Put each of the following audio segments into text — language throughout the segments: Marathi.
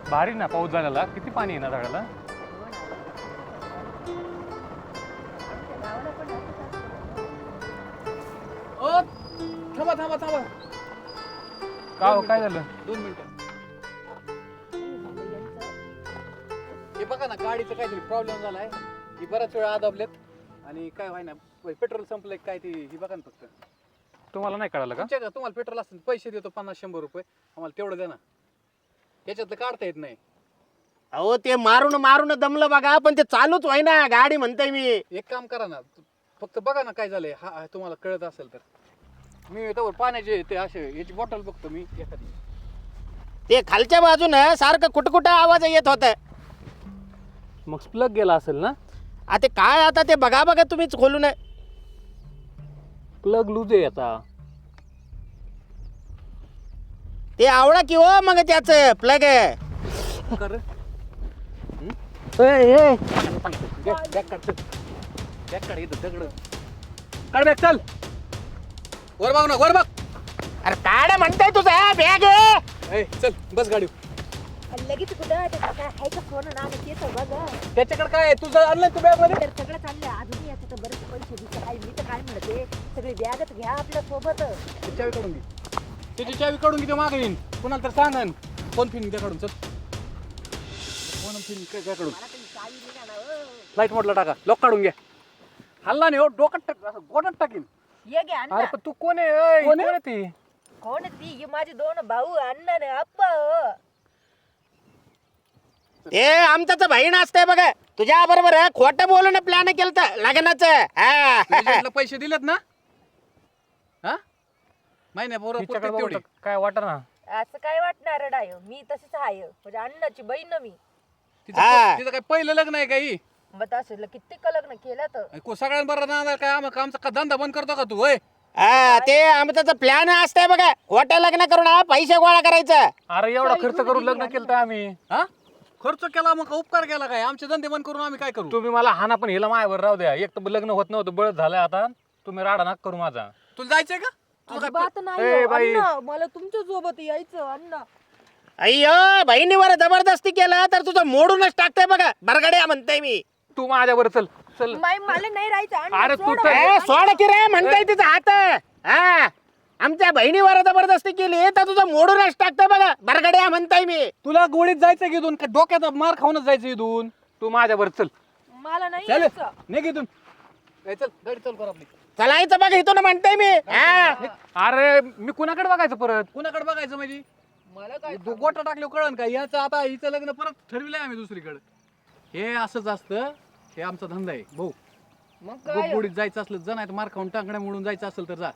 भारी ना पाऊस झालेला. किती पाणी आहे ना झाडाला. थांबा थांबा थांबा. काय झालं? 2 मिनिटं. हे बघा ना गाडीचं काहीतरी प्रॉब्लेम झालाय. ही बराच वेळा आदाबलेत आणि काय व्हाय ना पेट्रोल संपलंय काय ती ही बघा ना फक्त. तुम्हाला नाही कळालं का? तुम्हाला पेट्रोल असतं पैसे देतो 50-100 रुपये आम्हाला तेवढं द्या ना. याच्यातलं काढता येत नाही. अहो ते मारून मारून दमलं बघा पण ते चालूच व्हाय ना गाडी म्हणताय मी. एक काम करा ना फक्त बघा ना काय झालंय. हा तुम्हाला कळत असेल तर मी त्यावर पाण्याचे ते असे याची बॉटल बघतो मी एखादी. ते खालच्या बाजूनं सारखं कुटकुटा आवाज येत होता. मग प्लग गेला असेल ना. आता काय आता ते बघा बघा तुम्हीच खोलून. प्लग लूज आहे आता. ते आवडा की हो मग त्याच प्लग. कर काढ बॅग चल. वर बघ ना वर बघ. अरे काय म्हणताय तुझा बॅग. चल बस गाडी. लगेच कुठं काय आहे का फोन ना ते सगळं त्याच्याकडे काय आहे तुझं आणलं तू बॅग मध्ये. तर सगळं चाललंय अजून याचं तर बरेच पैसे दिसत काय मी तर काय म्हणते सगळी बॅगच घ्या आपल्या सोबत. चावी काढून घे. त्याची चावी काढून घे मागे येईन कुणाला तर सांगन. फोन फिन त्या काढून चल. फोन फिन काय काढून लाईट मोडला टाका. लॉक काढून घ्या. हल्ला नाही हो डोक्यात टाक असं गोटात टाकीन. ये घ्या अरे अण्णा. पण तू कोण आहे? कोण आहे? कोण आहे ती? कोण आहे ती ही माझे 2 भाऊ अण्णा ने अप्पा ते आमचाच बहीण असतंय बघा तुझ्या बरोबर खोटं बोलून प्लॅन केलं लग्नाचं. हा. एजंटला पैसे दिलेत ना. हा महिन्या बरोबर तिच्याकडे तेवढे. बघून काय वाटत ना. असं काय वाटणार डाय मी तशीच आहे म्हणजे अण्णाची बहीण ना मी. हा. तिचं काय पहिलं लग्न आहे काही. मग असेल किती लग्न केलं तर सगळ्यांबरोबर ना काय आमचा का धंदा बंद करतो का तू होय. हा ते आमचाच प्लॅन असतंय बघा खोटं लग्न करून पैसे गोळा करायचं. अरे एवढा खर्च करून लग्न केलं आम्ही. हा खर्च केला मग उपकार केला काय. आमचे धंदे बंद करून आम्ही काय करू. तुम्ही मला हाना पण हिला मायावर राहू द्या. एक तर लग्न होत नव्हतं बळत झालंय आता. तुम्ही राडा नाक करू माझा. तुला जायचंय का. तुला काय बात ए, नाही बाई. अण्णा मला तुमच्या सोबत यायचं अण्णा. अय्यो बहिणीवर जबरदस्ती केलं तर तुझं मोडूनच टाकतंय बघा बरगड्या म्हणताय मी. तू माझ्यावर चल चल. मला नाही राहायचं अण्णा, अरे तू सोडा. तर- सोड की रे म्हणताय तिचा हात. हा आमच्या बहिणीवर जबरदस्ती केली तर तुझं मोडूनच टाकतंय बघा बरगड्या म्हणताय मी. तुला गोळीत जायचं की इथून का डोक्यात मार खाऊनच जायचं इथून. तू माझ्यावर चल. मला नाही चल यायचं. निघ इथून. चल गाडी चल कर आपली. चलायचं बघा इथून म्हणताय मी. हा अरे मी कुणाकडे बघायचं परत. कुणाकडे बघायचं म्हणजे मला काय गोटा टाकले कळण का. याचं आता हिचं लग्न परत ठरविलंय आम्ही दुसरीकडे. हे असंच असतं. हे आमचा धंदा आहे भाऊ. मग काय गोडीत जायचं असलं जा नाही तर मार खाऊन टांगड्या मोडून जायचं असेल तर जा.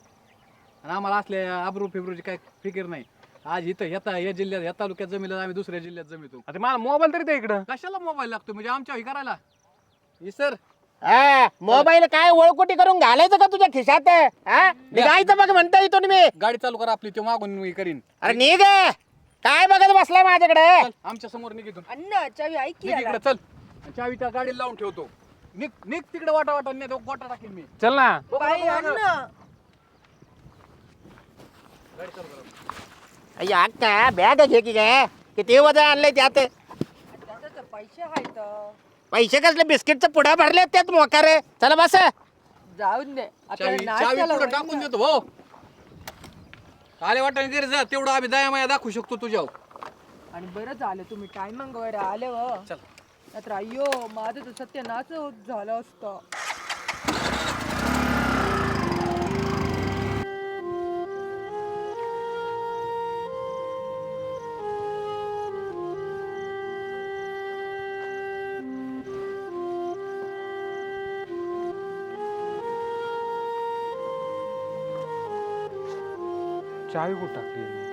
आणि आम्हाला असल्या आबरू फेब्रुची काय फिकीर नाही. आज इथं या जिल्ह्यात या तालुक्यात जमिलं आम्ही दुसऱ्या जिल्ह्यात जमितो. आता मला मोबाईल तरी दे इकडं. कशाला मोबाईल लागतो म्हणजे आमच्या हे करायला. सर हा मोबाईल काय ओळखोटी करून घालायचं का तुझ्या खिशात. हा निघायचं बघ म्हणताय इथून मी. गाडी चालू करा आपली. ते मागून मी करीन. अरे निघ काय बघत बसलाय माझ्याकडे. चल, आमच्या समोर निघ इथून. अण्णा चावी ऐक की निघ याला. इकडे चल. चावी त्या गाडीला लावून ठेवतो. निघ निघ तिकडे वाटा वाटा नाही तो गोटा टाकीन मी. चल ना. बाई अण्णा गाडी चालू करा. अय्या अक्का बॅग घे की काय किती वजन आणलंय त्यात. त्याचे पैसे आहेत पैसे कसले बिस्किटचं पुढा भरले त्यात मोकार. चला बस. जाऊन दे चावी चावी पुढे टाकून देतो भाऊ. आले वाटाने घरी जा तेवढं आम्ही दया माया दाखवू शकतो तुझ्यावर. आणि बरं झालं तुम्ही टायमिंग वर आले व चल. नाहीतर अय्यो माझं तर सत्यानाश झालं असतं. चावी कुठं टाकली.